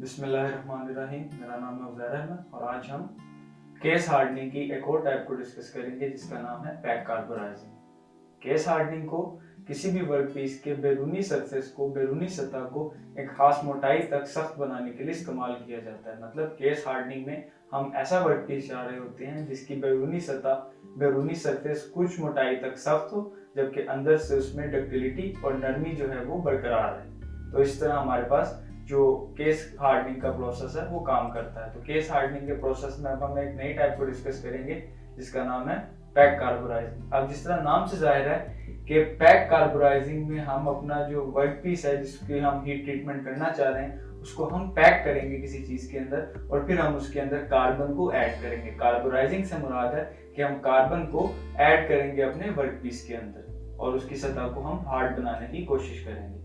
बिस्मिल्लाहिर्रहमानिर्रहीम। मेरा नाम है उज़ैर अहमद और आज हम केस हार्डनिंग की एक और टाइप को डिस्कस करेंगे जिसका नाम है पैक कार्बोराइजिंग। केस हार्डनिंग को किसी भी वर्क पीस के बैरूनी सरफेस को, बैरूनी सतह को एक खास मोटाई तक सख्त बनाने के लिए इस्तेमाल किया जाता है। मतलब केस हार्डनिंग में हम ऐसा वर्क पीस चाह रहे होते हैं जिसकी बैरूनी सतह, बैरूनी सरफेस कुछ मोटाई तक सख्त हो, जबकि अंदर से उसमें डक्टिलिटी और नरमी जो है वो बरकरार है। तो इस तरह हमारे पास जो केस हार्डनिंग का प्रोसेस है वो काम करता है। तो केस हार्डनिंग के प्रोसेस में अब हम एक नई टाइप को डिस्कस करेंगे जिसका नाम है पैक कार्बोराइजिंग। अब जिस तरह नाम से जाहिर है कि पैक कार्बोराइजिंग में हम अपना जो वर्क पीस है जिसकी हम हीट ट्रीटमेंट करना चाह रहे हैं उसको हम पैक करेंगे किसी चीज के अंदर और फिर हम उसके अंदर कार्बन को ऐड करेंगे। कार्बोराइजिंग से मुराद है कि हम कार्बन को ऐड करेंगे अपने वर्क पीस के अंदर और उसकी सतह को हम हार्ड बनाने की कोशिश करेंगे।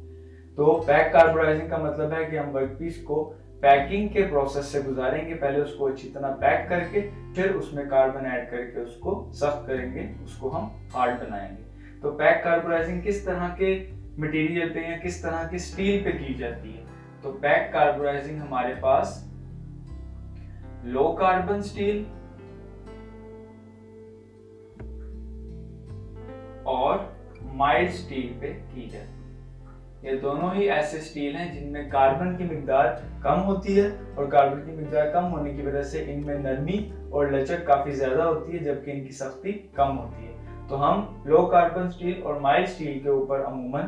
तो पैक कार्बोराइजिंग का मतलब है कि हम वर्कपीस को पैकिंग के प्रोसेस से गुजारेंगे। पहले उसको अच्छी तरह पैक करके फिर उसमें कार्बन ऐड करके उसको सख्त करेंगे, उसको हम हार्ड बनाएंगे। तो पैक कार्बोराइजिंग किस तरह के मटेरियल पे या किस तरह की स्टील पे की जाती है? तो पैक कार्बोराइजिंग हमारे पास लो कार्बन स्टील और माइल्ड स्टील पे की जाती है। ये दोनों ही ऐसे स्टील हैं जिनमें कार्बन की मिकदार कम होती है और कार्बन की मिकदार कम होने की वजह से इनमें नरमी और लचक काफी ज्यादा होती है, जबकि इनकी सख्ती कम होती है। तो हम लो कार्बन स्टील और माइल्ड स्टील के ऊपर अमूमन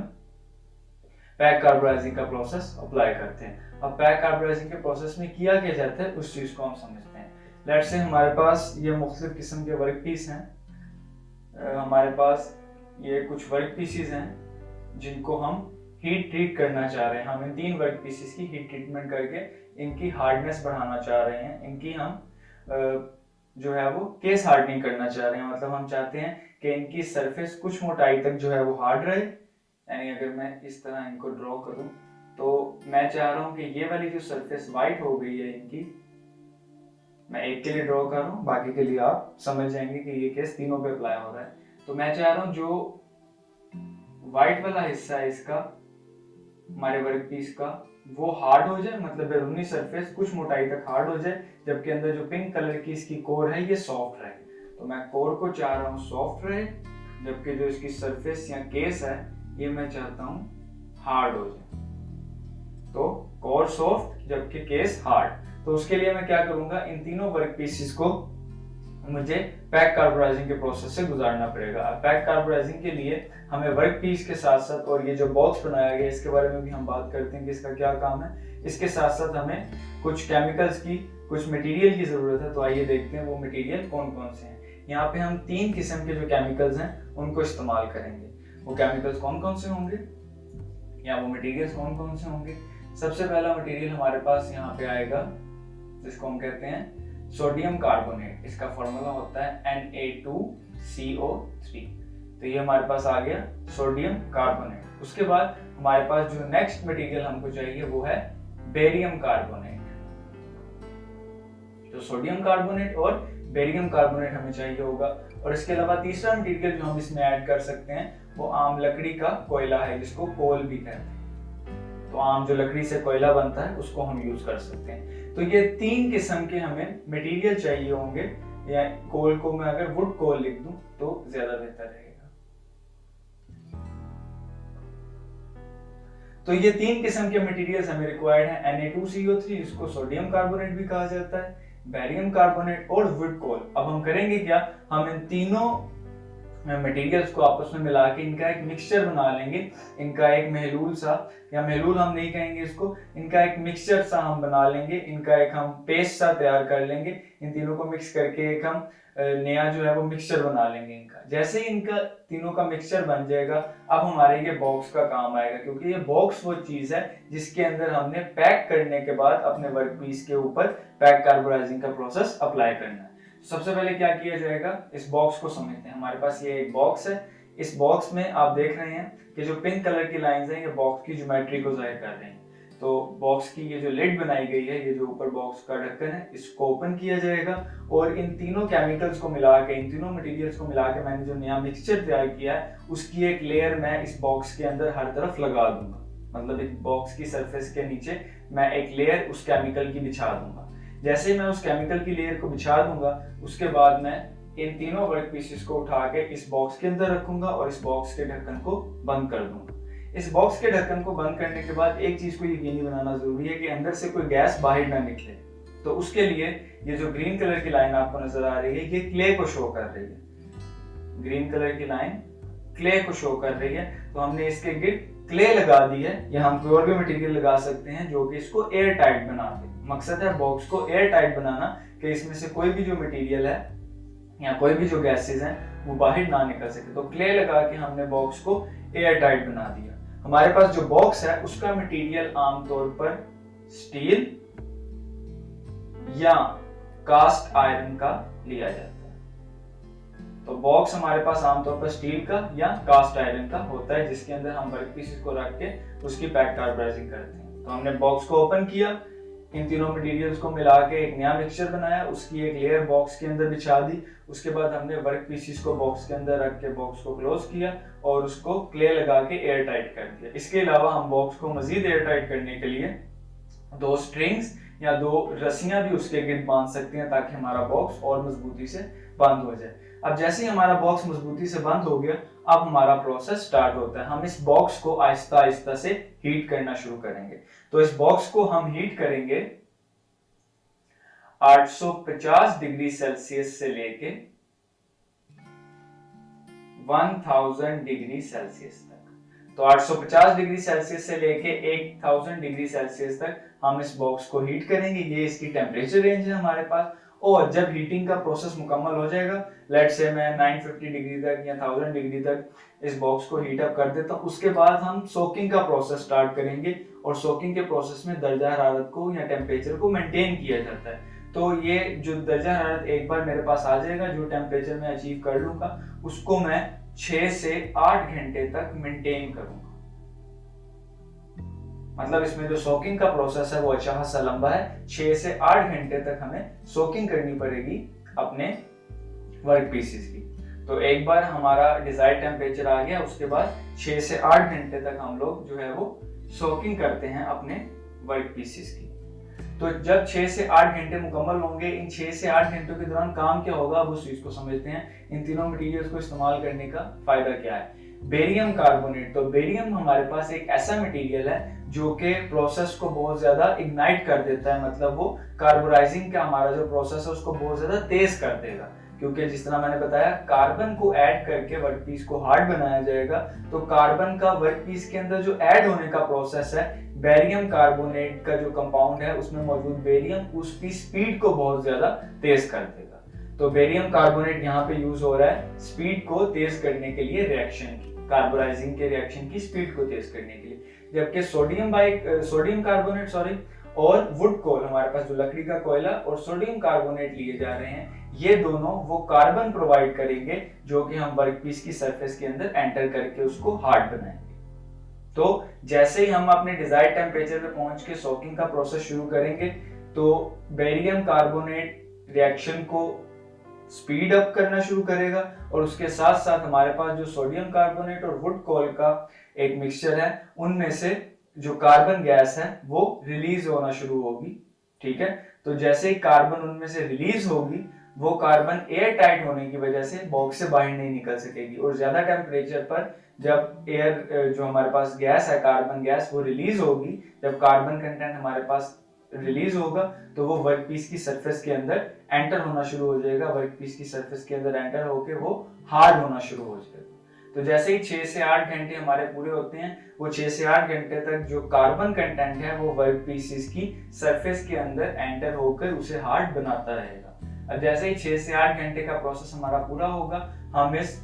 पैक कार्बोराइजिंग का प्रोसेस अप्लाई करते हैं। अब पैक कार्बोराइजिंग के प्रोसेस में किया क्या जाता है उस चीज को हम समझते हैं। लेट्स से हमारे पास ये मुख्तलिफ किस्म के वर्क पीस हैं। हमारे पास ये कुछ वर्क पीसेस हैं जिनको हम हीट ट्रीट करना चाह रहे हैं। हम इन तीन वर्क पीसेस की हीट ट्रीटमेंट करके इनकी हार्डनेस बढ़ाना चाह रहे हैं, इनकी हम जो है वो केस हार्डनिंग करना चाह रहे हैं। मतलब हम चाहते हैं कि इनकी सरफेस कुछ मोटाई तक जो है वो हार्ड रहे। यानी अगर मैं इस तरह इनको ड्रॉ करूं तो मैं चाह रहा हूं कि ये वाली जो सरफेस वाइट हो गई है इनकी, मैं एक के लिए ड्रॉ कर रहा हूं, बाकी के लिए आप समझ जाएंगे कि ये केस तीनों पे अप्लाई हो रहा है। तो मैं चाह रहा हूं जो व्हाइट वाला हिस्सा है इसका, हमारे वर्क पीस का, वो हार्ड हो जाए, मतलब बैरूनी सरफेस कुछ मोटाई तक हार्ड हो जाए, जबकि अंदर जो पिंक कलर की इसकी कोर है ये सॉफ्ट रहे। तो मैं कोर को चाह रहा हूँ सॉफ्ट रहे, जबकि जो इसकी सरफेस या केस है ये मैं चाहता हूँ हार्ड हो जाए। तो कोर सॉफ्ट जबकि केस हार्ड। तो उसके लिए मैं क्या करूंगा, इन तीनों वर्क पीसेस को मुझे पैक कार्बोराइजिंग के प्रोसेस से गुजारना पड़ेगा। अब पैक कार्बोराइजिंग के लिए हमें वर्क पीस के साथ साथ, और ये जो बॉक्स बनाया गया इसके बारे में भी हम बात करते हैं कि इसका क्या काम है, इसके साथ साथ हमें कुछ केमिकल्स की, कुछ मटेरियल की जरूरत है। तो आइए देखते हैं वो मटेरियल कौन कौन से हैं। यहाँ पे हम तीन किस्म के जो केमिकल्स हैं उनको इस्तेमाल करेंगे। वो केमिकल्स कौन कौन से होंगे या वो मटेरियल्स कौन कौन से होंगे? सबसे पहला मटेरियल हमारे पास यहाँ पे आएगा जिसको हम कहते हैं सोडियम कार्बोनेट। इसका फॉर्मूला होता है Na2CO3। तो ये हमारे पास आ गया सोडियम कार्बोनेट। उसके बाद हमारे पास जो नेक्स्ट मटेरियल हमको चाहिए वो है बेरियम कार्बोनेट। तो सोडियम कार्बोनेट और बेरियम कार्बोनेट हमें चाहिए होगा। और इसके अलावा तीसरा मटेरियल जो हम इसमें ऐड कर सकते हैं वो आम लकड़ी का कोयला है, जिसको कोल भी कहते हैं। तो आम जो लकड़ी से कोयला बनता है उसको हम यूज कर सकते हैं। तो ये तीन किस्म के हमें मटेरियल चाहिए होंगे, या कोल को मैं अगर वुड कोल लिख दूं तो ज्यादा बेहतर रहेगा। तो ये तीन किस्म के मटेरियल्स हमें रिक्वायर्ड है। Na2CO3 जिसको सोडियम कार्बोनेट भी कहा जाता है, बेरियम कार्बोनेट और वुड कोल। अब हम करेंगे क्या, हम इन तीनों मटेरियल्स को आपस में मिला के इनका एक मिक्सचर बना लेंगे। इनका एक महलूल सा, या महलूल हम नहीं कहेंगे इसको, इनका एक मिक्सचर सा हम बना लेंगे, इनका एक हम पेस्ट सा तैयार कर लेंगे। इन तीनों को मिक्स करके एक हम नया जो है वो मिक्सचर बना लेंगे इनका। जैसे ही इनका तीनों का मिक्सचर बन जाएगा, अब हमारे ये बॉक्स का काम आएगा, क्योंकि ये बॉक्स वो चीज है जिसके अंदर हमने पैक करने के बाद अपने वर्क पीस के ऊपर पैक कार्बोराइजिंग का प्रोसेस अप्लाई करना है। सबसे पहले क्या किया जाएगा, इस बॉक्स को समझते हैं। हमारे पास ये एक बॉक्स है। इस बॉक्स में आप देख रहे हैं कि जो पिंक कलर की लाइंस हैं ये बॉक्स की ज्योमेट्री को जाहिर कर रही हैं। तो बॉक्स की ये जो लिड बनाई गई है, ये जो ऊपर बॉक्स का ढक्कन है, इसको ओपन किया जाएगा और इन तीनों केमिकल्स को मिला के, इन तीनों मटेरियल्स को मिला के मैंने जो नया मिक्सचर तैयार किया है उसकी एक लेयर मैं इस बॉक्स के अंदर हर तरफ लगा दूंगा। मतलब एक बॉक्स की सरफेस के नीचे मैं एक लेयर उस केमिकल की बिछा दूंगा। जैसे ही मैं उस केमिकल की लेयर को बिछा दूंगा, उसके बाद मैं इन तीनों वर्क पीसेस को उठा के इस बॉक्स के अंदर रखूंगा और इस बॉक्स के ढक्कन को बंद कर दूंगा। इस बॉक्स के ढक्कन को बंद करने के बाद एक चीज को यकीनी बनाना जरूरी है कि अंदर से कोई गैस बाहर ना निकले। तो उसके लिए ये जो ग्रीन कलर की लाइन आपको नजर आ रही है, ये क्ले को शो कर रही है। ग्रीन कलर की लाइन क्ले को शो कर रही है। तो हमने इसके गिर्द क्ले लगा दी है, या हम कोई और भी मटेरियल लगा सकते हैं जो कि इसको एयर टाइट बना दे। मकसद है बॉक्स को एयर टाइट बनाना, कि इसमें से कोई भी जो मटेरियल है या कोई भी जो गैसेस हैं वो बाहर ना निकल सके। तो क्ले लगा के हमने बॉक्स को एयर टाइट बना दिया। हमारे पास जो बॉक्स है उसका मटेरियल आमतौर पर स्टील या कास्ट आयरन का लिया जाता है। तो बॉक्स हमारे पास आमतौर पर स्टील का या कास्ट आयरन का होता है, जिसके अंदर हम वर्क पीसेस को रख के उसकी पैक कार्बोनाइजिंग करते हैं। तो हमने बॉक्स को ओपन किया, इन तीनों मटेरियल्स को मिला के एक नया मिक्सचर बनाया, उसकी एक लेयर बॉक्स के अंदर बिछा दी। उसके बाद हमने वर्क पीसेस को बॉक्स के अंदर रख के बॉक्स को क्लोज किया और उसको क्ले लगा के एयर टाइट कर दिया। इसके अलावा हम बॉक्स को मजीद एयर टाइट करने के लिए 2 स्ट्रिंग्स या 2 रस्सियां भी उसके गिर्द बांध सकते हैं, ताकि हमारा बॉक्स और मजबूती से बंद हो जाए। अब जैसे ही हमारा बॉक्स मजबूती से बंद हो गया, अब हमारा प्रोसेस स्टार्ट होता है। हम इस बॉक्स को आहिस्ता आहिस्ता से हीट करना शुरू करेंगे। तो इस बॉक्स को हम हीट करेंगे 850 डिग्री सेल्सियस से लेके 1000 डिग्री सेल्सियस तक। तो 850 डिग्री सेल्सियस से लेके 1000 डिग्री सेल्सियस तक हम इस बॉक्स को हीट करेंगे। ये इसकी टेम्परेचर रेंज है हमारे पास। और जब हीटिंग का प्रोसेस मुकम्मल हो जाएगा, लेट्स से मैं 950 डिग्री तक या 1000 डिग्री तक इस बॉक्स को हीट अप कर देता हूं, उसके बाद हम सोकिंग का प्रोसेस स्टार्ट करेंगे। और सोकिंग के प्रोसेस में दर्जा हरारत को या टेम्परेचर को मेंटेन किया जाता है। तो ये जो दर्जा हरारत एक बार मेरे पास आ जाएगा, जो टेम्परेचर मैं अचीव कर लूंगा, उसको मैं 6 से 8 घंटे तक मेंटेन करूंगा। मतलब इसमें जो सोकिंग का प्रोसेस है वो अच्छा खासा लंबा है। 6 से 8 घंटे तक हमें सोकिंग करनी पड़ेगी अपने वर्क पीसेस की। तो एक बार हमारा डिजायर्ड टेम्परेचर आ गया, उसके बाद 6 से 8 घंटे तक हम लोग जो है वो सोकिंग करते हैं अपने वर्क पीसेस की। तो जब 6 से 8 घंटे मुकम्मल होंगे, इन 6 से 8 घंटों के दौरान काम क्या होगा, अब उस चीज को समझते हैं। इन तीनों मटेरियल्स को इस्तेमाल करने का फायदा क्या है। बेरियम कार्बोनेट, तो बेरियम हमारे पास एक ऐसा मटेरियल है जो कि प्रोसेस को बहुत ज्यादा इग्नाइट कर देता है। मतलब वो कार्बोनाइजिंग का हमारा जो प्रोसेस है उसको बहुत ज्यादा तेज कर देगा, क्योंकि जिस तरह मैंने बताया कार्बन को ऐड करके वर्कपीस को हार्ड बनाया जाएगा। तो कार्बन का वर्कपीस के अंदर जो ऐड होने का प्रोसेस है, बेरियम कार्बोनेट का जो कंपाउंड है उसमें मौजूद बेरियम उसकी स्पीड को बहुत ज्यादा तेज कर देगा। तो बेरियम कार्बोनेट यहाँ पे यूज हो रहा है स्पीड को तेज करने के लिए, रिएक्शन की, कार्बोनाइजिंग के रिएक्शन की स्पीड को तेज करने के लिए। जबकि सोडियम कार्बोनेट और वुड कोल, हमारे पास जो लकड़ी का कोयला और सोडियम कार्बोनेट लिए जा रहे हैं, ये दोनों वो कार्बन प्रोवाइड करेंगे जो कि हम वर्कपीस की सरफेस के अंदर एंटर करके उसको हार्ड बनाएंगे। तो जैसे ही हम अपने डिजायर्ड टेम्परेचर पे पहुंच के सोकिंग का प्रोसेस शुरू करेंगे, तो बेरियम कार्बोनेट रिएक्शन को स्पीड अप करना शुरू करेगा और उसके साथ साथ हमारे पास जो सोडियम कार्बोनेट और वुड कोल का एक मिक्सचर है, उनमें से जो कार्बन गैस है वो रिलीज होना शुरू होगी। ठीक है, तो जैसे ही कार्बन उनमें से रिलीज होगी, वो कार्बन एयर टाइट होने की वजह से बॉक्स से बाहर नहीं निकल सकेगी। और ज्यादा टेम्परेचर पर जब एयर जो हमारे पास गैस है, कार्बन गैस, वो रिलीज होगी, जब कार्बन कंटेंट हमारे पास रिलीज होगा, तो वो वर्कपीस की सरफेस के अंदर एंटर होना शुरू हो जाएगा। वर्कपीस की सरफेस के अंदर एंटर होके वो हार्ड होना शुरू हो जाएगा। तो जैसे ही 6 से 8 घंटे हमारे पूरे होते हैं, वो 6 से 8 घंटे तक जो कार्बन कंटेंट है वो वर्कपीस की सरफेस के अंदर एंटर होकर उसे हार्ड बनाता रहेगा। अब जैसे ही 6 से 8 घंटे का प्रोसेस हमारा पूरा होगा, हम इस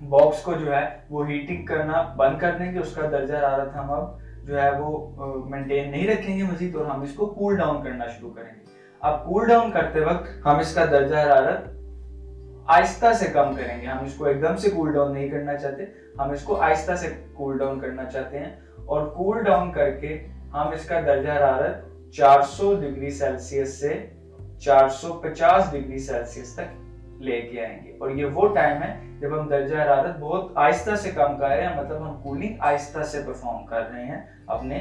बॉक्स को जो है वो हीटिंग करना बंद कर देंगे। उसका दर्जा हरारत हम अब जो है वो मेंटेन नहीं रखेंगे मजीद, और हम इसको कूल डाउन करना शुरू करेंगे। अब कूल डाउन करते वक्त हम इसका दर्जा हरारत आहिस्ता से कम करेंगे। हम इसको एकदम से कूल डाउन नहीं करना चाहते, हम इसको आहिस्ता से कूल डाउन करना चाहते हैं। और कूल डाउन करके हम इसका दर्जा हरारत 400 डिग्री सेल्सियस से 450 डिग्री सेल्सियस तक लेके आएंगे। और ये वो टाइम है जब हम दर्जा हरारत बहुत आहिस्ता से कम कर रहे हैं, मतलब हम कूलिंग आहिस्ता से परफॉर्म कर रहे हैं अपने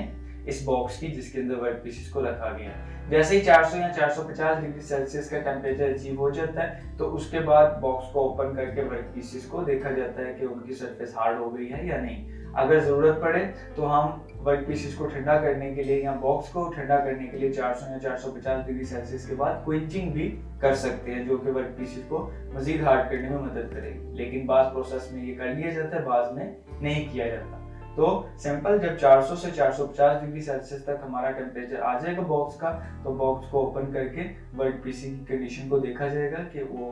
इस बॉक्स की जिसके अंदर वर्क पीसेस को रखा गया है। जैसे ही 400 या 450 डिग्री सेल्सियस का टेम्परेचर अचीव हो जाता है तो उसके बाद बॉक्स को ओपन करके वर्क पीसेस को देखा जाता है कि उनकी सरफेस हार्ड हो गई है या नहीं। अगर ज़रूरत पड़े तो हम वर्क पीसेस को ठंडा करने के लिए या बॉक्स को ठंडा करने के लिए 400 या 450 डिग्री सेल्सियस के बाद क्विंचिंग भी कर सकते हैं, जो कि वर्क पीसेस को मजीद हार्ड करने में मदद करेगी। लेकिन बाज़ प्रोसेस में ये कर लिया जाता है, बाज़ में नहीं किया जाता। तो सिंपल जब 400 से 450 डिग्री सेल्सियस तक हमारा टेम्परेचर आ जाएगा बॉक्स का, तो बॉक्स को ओपन करके वर्क पीसिंग की कंडीशन को देखा जाएगा कि वो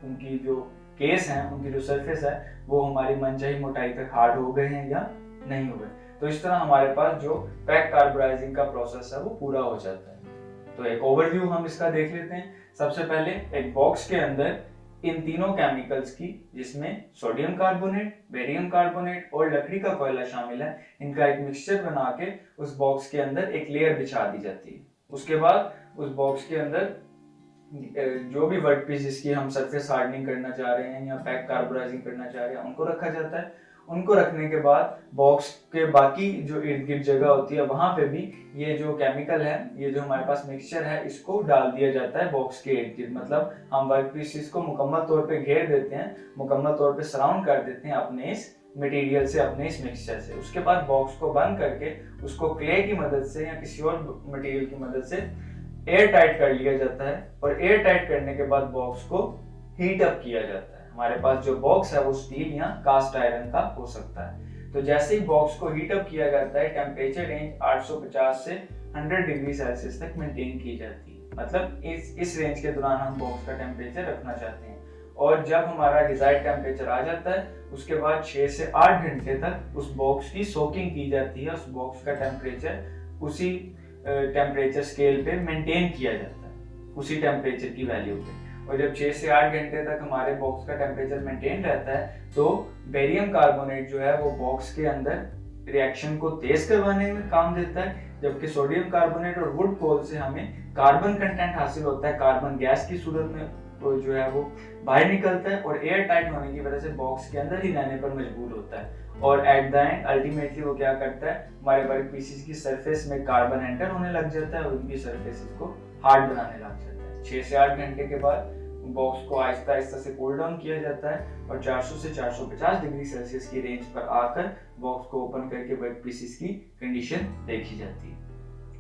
उनकी जो केस हैं, उनकी जो सरफेस है वो हमारी मनचाही मोटाई तक हार्ड हो गए हैं या नहीं हो गए। तो इस तरह हमारे पास जो पैक कार्बोराइजिंग का प्रोसेस है वो पूरा हो जाता है। तो एक ओवरव्यू हम इसका देख लेते हैं। सबसे पहले एक बॉक्स के अंदर इन तीनों केमिकल्स की, जिसमें सोडियम कार्बोनेट, बेरियम कार्बोनेट और लकड़ी का कोयला शामिल है, इनका एक मिक्सचर बना के उस बॉक्स के अंदर एक लेयर बिछा दी जाती है। उसके बाद उस बॉक्स के अंदर जो भी वर्क पीस जिसकी हम सरफेस हार्डनिंग करना चाह रहे हैं या पैक कार्बोराइजिंग करना चाह रहे हैं उनको रखा जाता है। उनको रखने के बाद बॉक्स के बाकी जो इर्द गिर्द जगह होती है वहां पे भी ये जो केमिकल है, ये जो हमारे पास मिक्सचर है, इसको डाल दिया जाता है बॉक्स के इर्द गिर्द। मतलब हम वर्क पीसेस को मुकम्मल तौर पे घेर देते हैं, मुकम्मल तौर पे सराउंड कर देते हैं अपने इस मटेरियल से, अपने इस मिक्सचर से। उसके बाद बॉक्स को बंद करके उसको क्ले की मदद से या किसी और मटेरियल की मदद से एयर टाइट कर लिया जाता है। और एयर टाइट करने के बाद बॉक्स को हीट अप किया जाता है। हमारे पास जो बॉक्स है वो स्टील या कास्ट आयरन का हो सकता है। तो जैसे ही बॉक्स को हीट अप किया जाता है, टेम्परेचर रेंज 850 से 100 डिग्री सेल्सियस तक मेंटेन की जाती है। मतलब इस रेंज के दौरान हम बॉक्स का टेम्परेचर रखना चाहते हैं। और जब हमारा डिजायर्ड टेम्परेचर आ जाता है उसके बाद 6 से 8 घंटे तक उस बॉक्स की सोकिंग की जाती है। उस बॉक्स का टेम्परेचर उसी टेम्परेचर स्केल पे मेंटेन किया जाता है, उसी टेम्परेचर की वैल्यू पे। और जब 6 से 8 घंटे तक हमारे बॉक्स का टेम्परेचर मेंटेन रहता है तो बेरियम कार्बोनेट जो है वो बॉक्स के अंदर रिएक्शन को तेज करवाने में काम देता है, जबकि सोडियम कार्बोनेट और वुड कोल से हमें कार्बन कंटेंट हासिल होता है, कार्बन गैस की सूरत में तो जो है वो बाहर निकलता है और एयर टाइट होने की वजह से बॉक्स के अंदर ही रहने पर मजबूर होता है। और एट द एंड अल्टीमेटली वो क्या करता है, हमारे वर्क पीसेस की सरफेस में कार्बन एंटर होने लग जाता है और उनकी सरफेसेस को हार्ड बनाने लग जाता है। 6 से 8 घंटे के बाद बॉक्स को आहिस्ता आहिस्ता से कूल डाउन किया जाता है और 400 से 450 डिग्री सेल्सियस की रेंज पर आकर बॉक्स को ओपन करके वर्क पीसेस की कंडीशन देखी जाती है।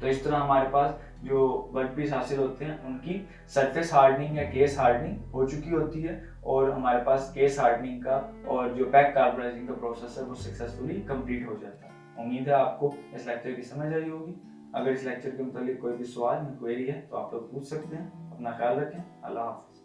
तो इस तरह हमारे पास जो वर्क पीस हासिल होते हैं उनकी सरफेस हार्डनिंग या केस हार्डनिंग हो चुकी होती है और हमारे पास केस हार्डनिंग का और जो पैक कार्बोराइजिंग का प्रोसेस है वो सक्सेसफुली कंप्लीट हो जाता है। उम्मीद है आपको इस लेक्चर की समझ आई होगी। अगर इस लेक्चर के मुताबिक कोई भी सवाल या क्वेरी है तो आप लोग पूछ सकते हैं। अपना ख्याल रखें। अल्लाह हाफ़िज़।